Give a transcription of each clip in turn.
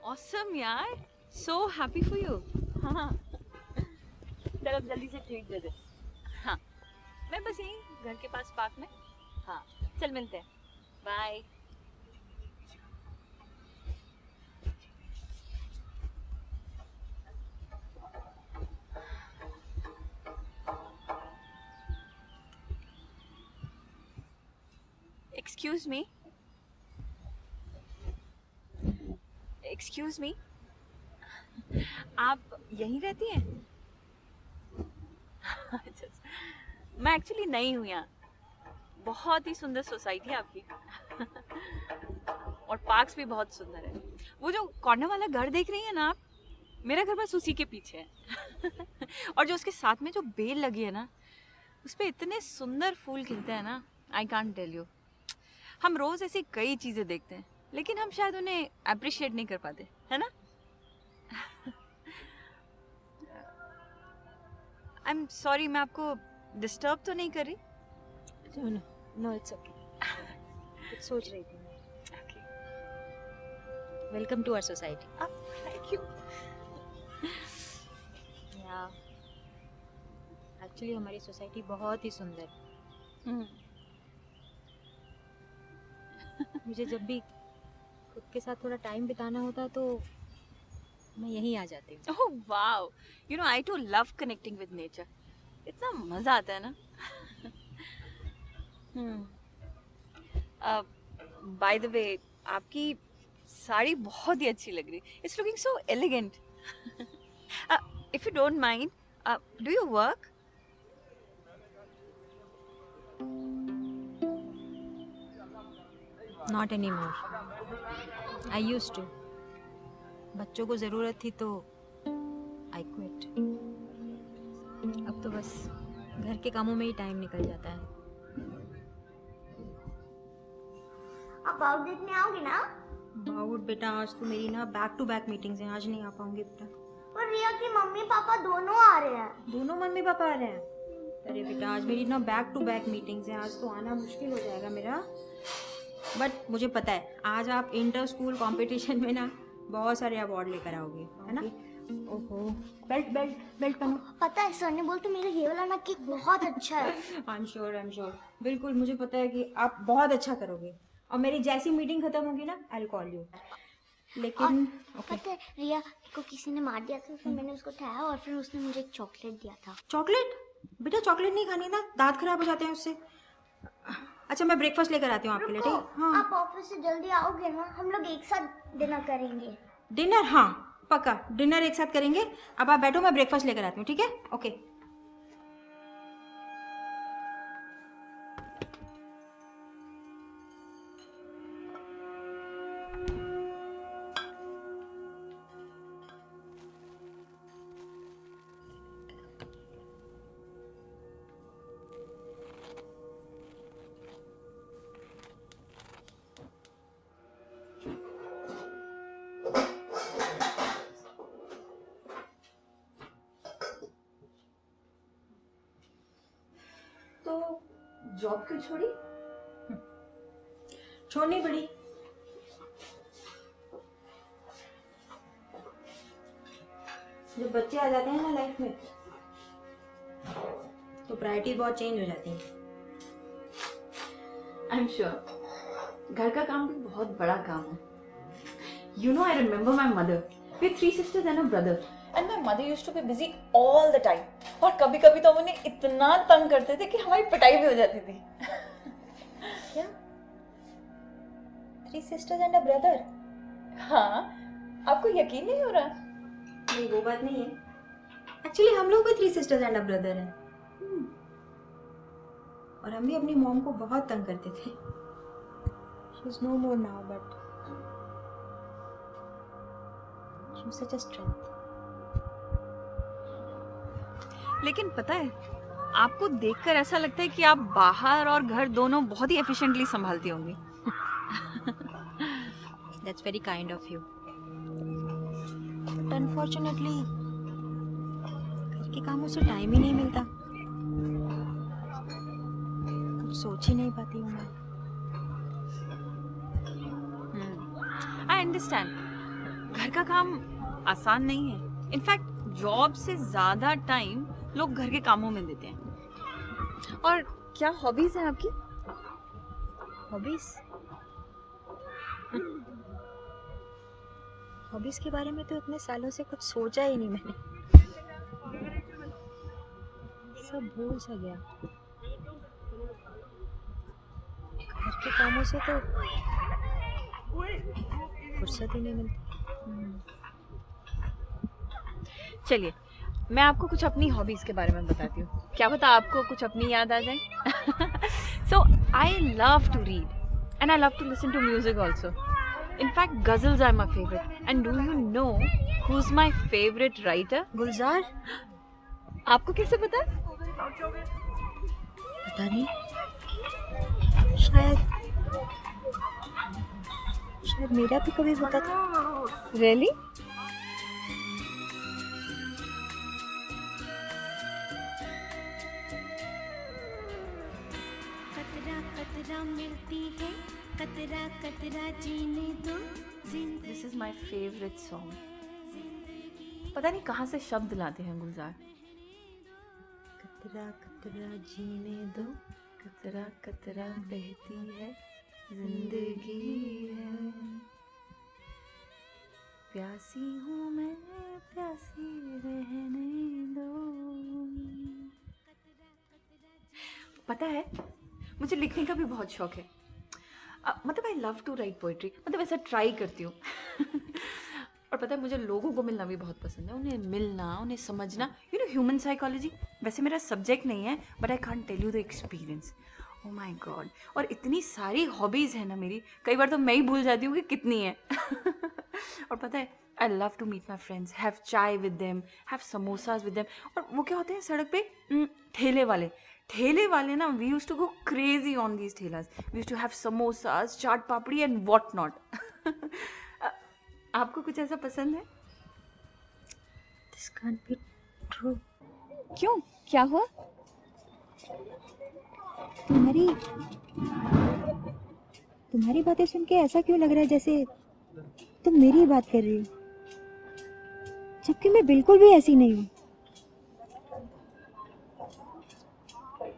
Awesome यार, so happy for you. हाँ, चल अब जल्दी से ट्रीट दे दे। हाँ, मैं बस यहीं घर के पास पार्क में। हाँ, चल मिलते हैं। Bye. Excuse me, excuse me, आप यहीं रहती हैं? अच्छा, मैं एक्चुअली नई हूँ यहाँ। बहुत ही सुंदर सोसाइटी है आपकी। और पार्क्स भी बहुत सुंदर है। वो जो कॉर्नर वाला घर देख रही है ना आप, मेरा घर बस उसी के पीछे है। और जो उसके साथ में जो बेल लगी है ना, उस पे इतने सुंदर फूल खिलते हैं ना, आई कांट टेल यू। हम रोज ऐसी कई चीजें देखते हैं, लेकिन हम शायद उन्हें अप्रिशिएट नहीं कर पाते, है ना? आई एम सॉरी, मैं आपको डिस्टर्ब तो नहीं कर रही? No no no, it's okay. कुछ सोच रही थी मैं। Welcome to our society. Thank you. Yeah actually हमारी सोसाइटी बहुत ही सुंदर है। मुझे जब भी खुद के साथ थोड़ा टाइम बिताना होता तो मैं यहीं आ जाती हूँ। Oh wow, you know I too love connecting with nature. इतना मजा आता है ना। बाय द वे, आपकी साड़ी बहुत ही अच्छी लग रही है। It's looking so elegant. If you don't mind, do you work? Not any more, I use to. बच्चों को ज़रूरत थी तो आई क्विट। अब तो बस घर के कामों में ही टाइम निकल जाता है। आप बाउट देखने आओगे ना? बाउट बेटा, आज तो मेरी ना बैक टू बैक मीटिंग्स हैं, आज नहीं आ पाऊंगी बेटा। और रिया की मम्मी पापा दोनों आ रहे हैं। दोनों मम्मी पापा आ रहे हैं? अरे बेटा, आज मेरी ना बैक टू बैक मीटिंग्स हैं, आज तो आना मुश्किल हो जाएगा मेरा। बट मुझे पता है आज आप इंटर स्कूल कंपटीशन में ना बहुत सारे अवार्ड लेकर आओगे, है ना? ओहो, बेल्ट बेल्ट बेल्ट पहनो। पता है सर ने बोल तो मेरा ये वाला ना केक बहुत अच्छा है। आई एम श्योर, बिल्कुल मुझे पता है कि आप बहुत अच्छा करोगे। और मेरी जैसी मीटिंग खत्म होगी ना, आई विल कॉल यू। लेकिन पता है रिया को किसी ने मार दिया था, फिर मैंने उसको उठाया और फिर उसने मुझे एक चॉकलेट दिया था। चॉकलेट? बेटा चॉकलेट नहीं खानी ना, दांत खराब हो जाते हैं उससे। अच्छा, मैं ब्रेकफास्ट लेकर आती हूँ आपके लिए, ठीक? हाँ। आप ऑफिस से जल्दी आओगे ना, हम लोग एक साथ डिनर करेंगे। डिनर? हाँ पक्का, डिनर एक साथ करेंगे। अब आप बैठो, मैं ब्रेकफास्ट लेकर आती हूँ, ठीक है? ओके। तो जॉब क्यों छोड़ी? छोड़नी पड़ी। जब बच्चे आ जाते हैं ना लाइफ में तो प्रायोरिटी बहुत चेंज हो जाती है। आई एम श्योर घर का काम भी बहुत बड़ा काम है। You know, I remember my mother. We 3 sisters and a brother. And my mother used to be busy all the time. और कभी कभी तो हम उन्हें इतना तंग करते थे कि हमारी पिटाई भी हो जाती थी। क्या? 3 sisters and a brother? हाँ, आपको यकीन नहीं हो रहा? नहीं, वो बात नहीं है। एक्चुअली हम लोग भी 3 sisters and a brother हैं। और हम भी अपनी मॉम को बहुत तंग करते थे। She is no more now, but she was such a strength. लेकिन पता है, आपको देखकर ऐसा लगता है कि आप बाहर और घर दोनों बहुत ही एफिशिएंटली संभालती होंगी। That's very kind of you. But unfortunately, घर के कामों से टाइम ही नहीं मिलता। कुछ सोच ही नहीं पाती हूँ मैं। आई अंडरस्टैंड, घर का काम आसान नहीं है। इनफैक्ट जॉब से ज्यादा टाइम लोग घर के कामों में देते हैं। और क्या हॉबीज हैं आपकी? हॉबीज? हॉबीज के बारे में तो इतने सालों से कुछ सोचा ही नहीं मैंने, सब भूल सा गया। घर के कामों से तो फुर्सत ही नहीं मिलती। चलिए मैं आपको कुछ अपनी हॉबीज के बारे में बताती हूँ, क्या पता आपको कुछ अपनी याद आ जाए। So I love to read and I love to listen to music also. In fact ghazals are my favourite. And do you know who is my favourite writer? Gulzar? आपको कैसे पता? पता नहीं, शायद मेरा भी कभी होता था। रियली? कतरा कतरा मिलती है, कतरा कतरा जीने दो जिंदगी। This is my favourite song. पता नहीं कहाँ से शब्द लाते हैं गुलजार। कतरा कतरा जीने दो, कतरा कतरा बहती है जिंदगी है, प्यासी हूँ मैं प्यासी रहने दो। पता है मुझे लिखने का भी बहुत शौक है। मतलब I love to write poetry, मतलब ऐसा ट्राई करती हूँ। और पता है मुझे लोगों को मिलना भी बहुत पसंद है, उन्हें मिलना, उन्हें समझना। यू नो ह्यूमन साइकोलॉजी वैसे मेरा सब्जेक्ट नहीं है, but I can't tell you the experience. Oh my god. और इतनी सारी हॉबीज़ है ना मेरी, कई बार तो मैं ही भूल जाती हूँ कि कितनी है। और पता है I love to meet my friends, have chai with them, have samosas with them. और वो क्या होते हैं सड़क पे ठेले वाले ना, we used to go crazy on these thelas. We used to have samosas, chaat papdi and what not. आपको कुछ ऐसा पसंद है? This can't be true. क्यों, क्या हुआ? तुम्हारी बातें सुन के ऐसा क्यों लग रहा है जैसे तुम मेरी ही बात कर रही हो, जबकि मैं बिल्कुल भी ऐसी नहीं हूँ।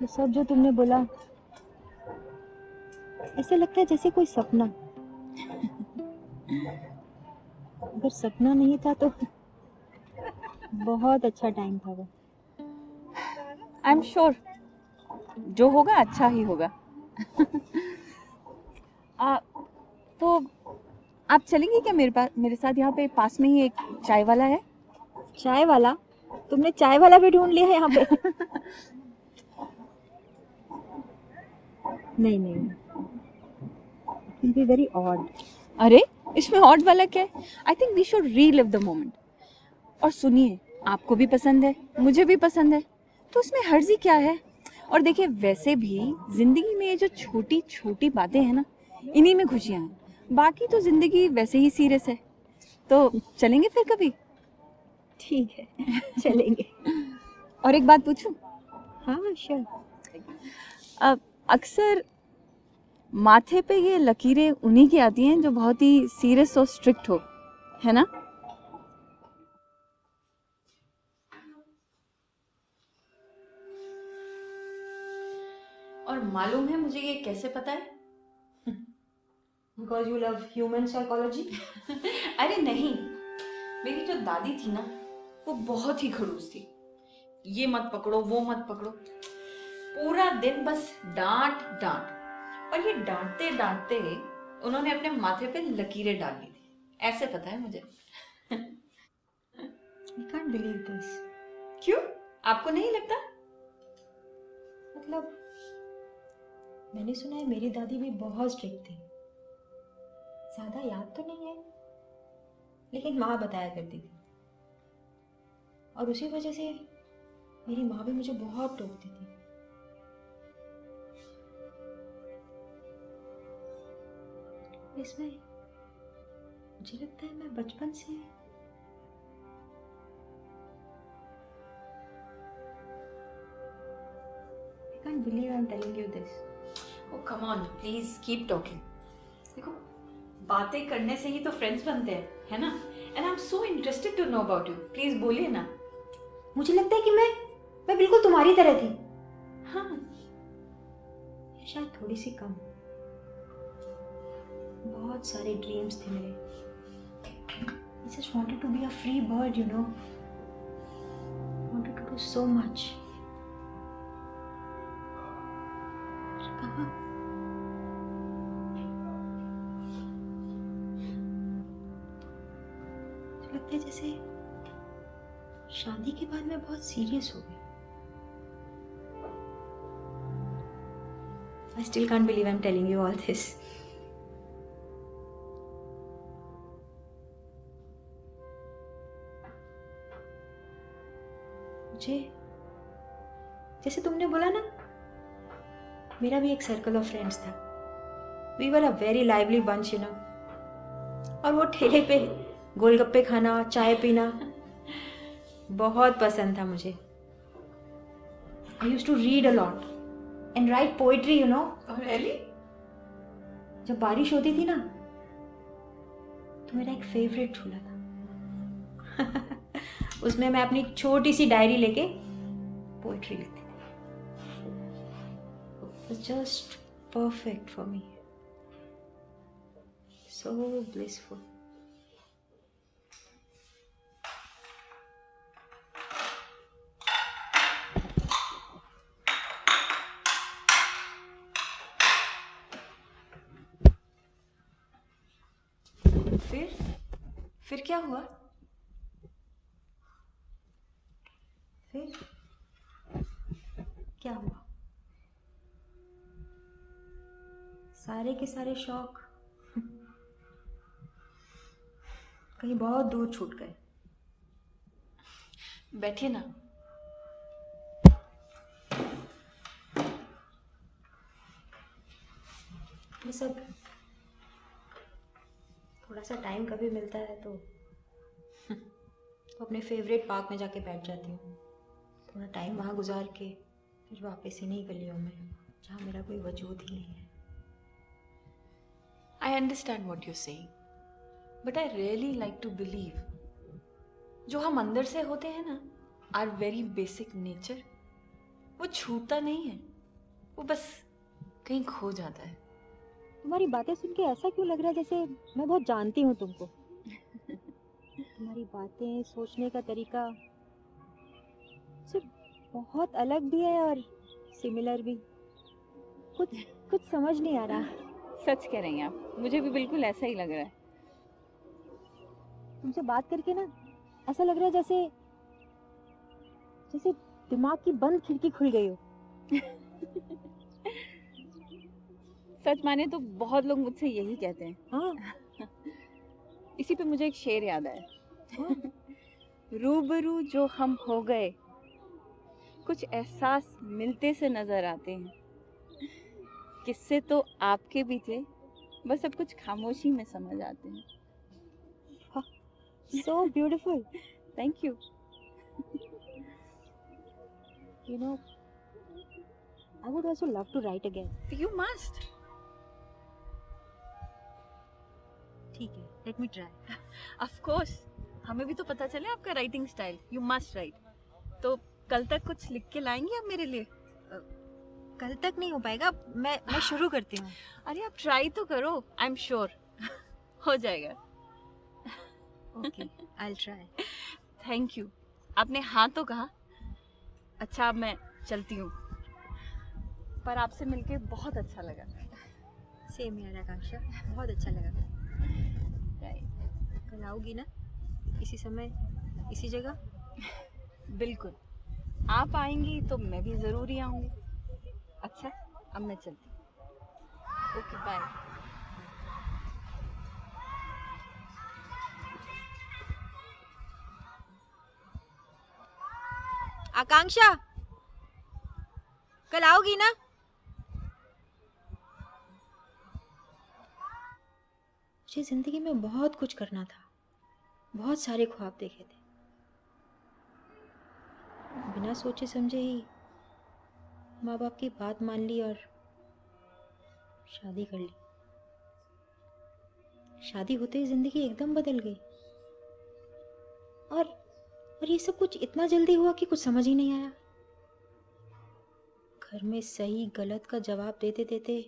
ये सब जो तुमने बोला, ऐसा लगता है जैसे कोई सपना। अगर सपना नहीं था तो बहुत अच्छा टाइम था वो। आई एम श्योर जो होगा अच्छा ही होगा। तो आप चलेंगे क्या मेरे साथ? यहाँ पे पास में ही एक चाय वाला है। चाय वाला? तुमने चाय वाला भी ढूंढ लिया है यहाँ पे? नहीं, it will be very odd. अरे इसमें ऑड वाला क्या है? I think we should relive the moment. और सुनिए, आपको भी पसंद है, मुझे भी पसंद है, तो उसमें हर्जी क्या है? और देखिए वैसे भी जिंदगी में ये जो छोटी छोटी बातें हैं ना, इन्हीं में खुशियाँ हैं। बाकी तो जिंदगी वैसे ही सीरियस है। तो चलेंगे फिर कभी? ठीक है, चलेंगे। और एक बात पूछूं? हाँ श्योर। अक्सर माथे पे ये लकीरें उन्हीं की आती हैं जो बहुत ही सीरियस और स्ट्रिक्ट हो, है ना? और मालूम है मुझे ये कैसे पता है? Because you love human psychology? अरे नहीं, मेरी जो दादी थी ना, वो बहुत ही खड़ूस थी। ये मत पकड़ो, वो मत पकड़ो, पूरा दिन बस डांट डांट। और ये डांटते डांटते उन्होंने अपने माथे पे लकीरें डाल ली थी। ऐसे पता है मुझे। I can't believe this. क्यों, आपको नहीं लगता? मतलब मैंने सुना है मेरी दादी भी बहुत स्ट्रिक्ट थी। ज्यादा याद तो नहीं है, लेकिन माँ बताया करती थी। और उसी वजह से मेरी माँ भी मुझे बहुत टोकती थी। इसमें मुझे लगता है मैं बचपन से I can't believe I'm telling you this. Oh come on, please keep talking. देखो, बातें करने से ही तो फ्रेंड्स बनते हैं, है ना? And I am so interested to know about you. Please बोलिए ना. मुझे लगता है कि मैं बिल्कुल तुम्हारी तरह थी. हाँ. या शायद थोड़ी सी कम. बहुत सारे ड्रीम्स थे मेरे. I just wanted to be a free bird, you know. Wanted to do so much. कहाँ? मुझे लगता है जैसे शादी के बाद मैं बहुत सीरियस हो गई. I still can't believe I'm telling you all this. मुझे जैसे तुमने बोला ना, मेरा भी एक सर्कल ऑफ फ्रेंड्स था. We were a very lively bunch, you know. और वो ठेले पे गोलगप्पे खाना, चाय पीना बहुत पसंद था मुझे. I used to read a lot and write poetry, you know. Really? जब बारिश होती थी ना, तो मेरा एक फेवरेट झूला था. उसमें मैं अपनी छोटी सी डायरी लेके पोएट्री लिखती थी. It's just perfect for me. So blissful. फिर क्या हुआ? फिर क्या हुआ? सारे के सारे शौक कहीं बहुत दूर छूट गए. बैठिए ना. ये सब थोड़ा सा टाइम कभी मिलता है तो अपने फेवरेट पार्क में जाके बैठ जाती हूँ. थोड़ा टाइम वहाँ गुजार के फिर वापस इन्हीं गलियों में जहाँ मेरा कोई वजूद ही नहीं है. I understand what you're saying, but I really like to believe जो हम अंदर से होते हैं ना, our very basic nature, वो छूटता नहीं है. वो बस कहीं खो जाता है. तुम्हारी बातें सुन के ऐसा क्यों लग रहा है जैसे मैं बहुत जानती हूँ तुमको. तुम्हारी बातें, सोचने का तरीका सिर्फ बहुत अलग भी है और सिमिलर भी. कुछ समझ नहीं आ रहा. सच कह रही हैं आप. मुझे भी बिल्कुल ऐसा ही लग रहा है. तुमसे बात करके ना ऐसा लग रहा है जैसे दिमाग की बंद खिड़की खुल गई हो. सच माने तो बहुत लोग मुझसे यही कहते हैं. हाँ. इसी पे मुझे एक शेर याद आया. हाँ. रूबरू जो हम हो गए, कुछ एहसास मिलते से नजर आते हैं. किस्से तो आपके भी थे, बस सब कुछ खामोशी में समझ आते हैं. So beautiful. Thank you. You know, I would also love to write again. You must. ठीक है, let me try. Of course. हमें भी तो पता चले आपका writing style. You must write. तो कल तक कुछ लिख के लाएंगे आप मेरे लिए? कल तक नहीं हो पाएगा. मैं शुरू करती हूँ. अरे आप ट्राई तो करो. आई एम श्योर हो जाएगा. Okay, I'll try. Thank you. आपने हाँ तो कहा. अच्छा अब मैं चलती हूँ. पर आपसे मिलके बहुत अच्छा लगा. सेम यार आकांक्षा, बहुत अच्छा लगा. कल आओगी ना इसी समय इसी जगह? बिल्कुल. आप आएंगी तो मैं भी ज़रूर ही आऊँगी. अच्छा अब मैं चलती हूँ. Okay bye. आकांक्षा, कल आओगी ना? मुझे जिंदगी में बहुत कुछ करना था. बहुत सारे ख्वाब देखे थे. बिना सोचे समझे ही माँ बाप की बात मान ली और शादी कर ली. शादी होते ही जिंदगी एकदम बदल गई. और ये सब कुछ इतना जल्दी हुआ कि कुछ समझ ही नहीं आया। घर में सही गलत का जवाब देते देते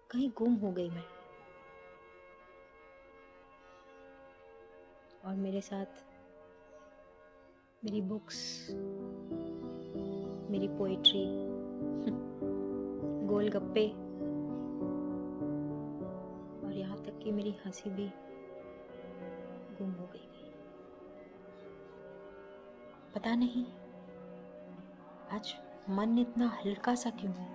कहीं गुम हो गई मैं। और मेरे साथ मेरी बुक्स, मेरी पोएट्री, गोलगप्पे और यहाँ तक कि मेरी हंसी भी गुम हो गई थी। पता नहीं आज मन इतना हल्का सा क्यों है।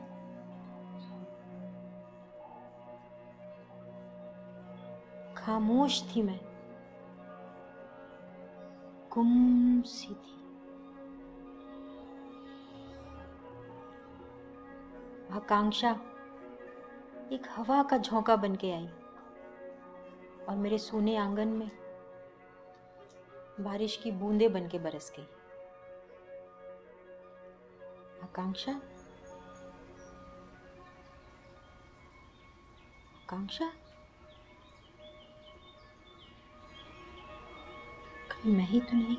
खामोश थी मैं, गुम सी थी। आकांक्षा एक हवा का झोंका बन के आई और मेरे सूने आंगन में बारिश की बूंदें बन के बरस गई। आकांक्षा, आकांक्षा, कहीं मैं ही तो नहीं?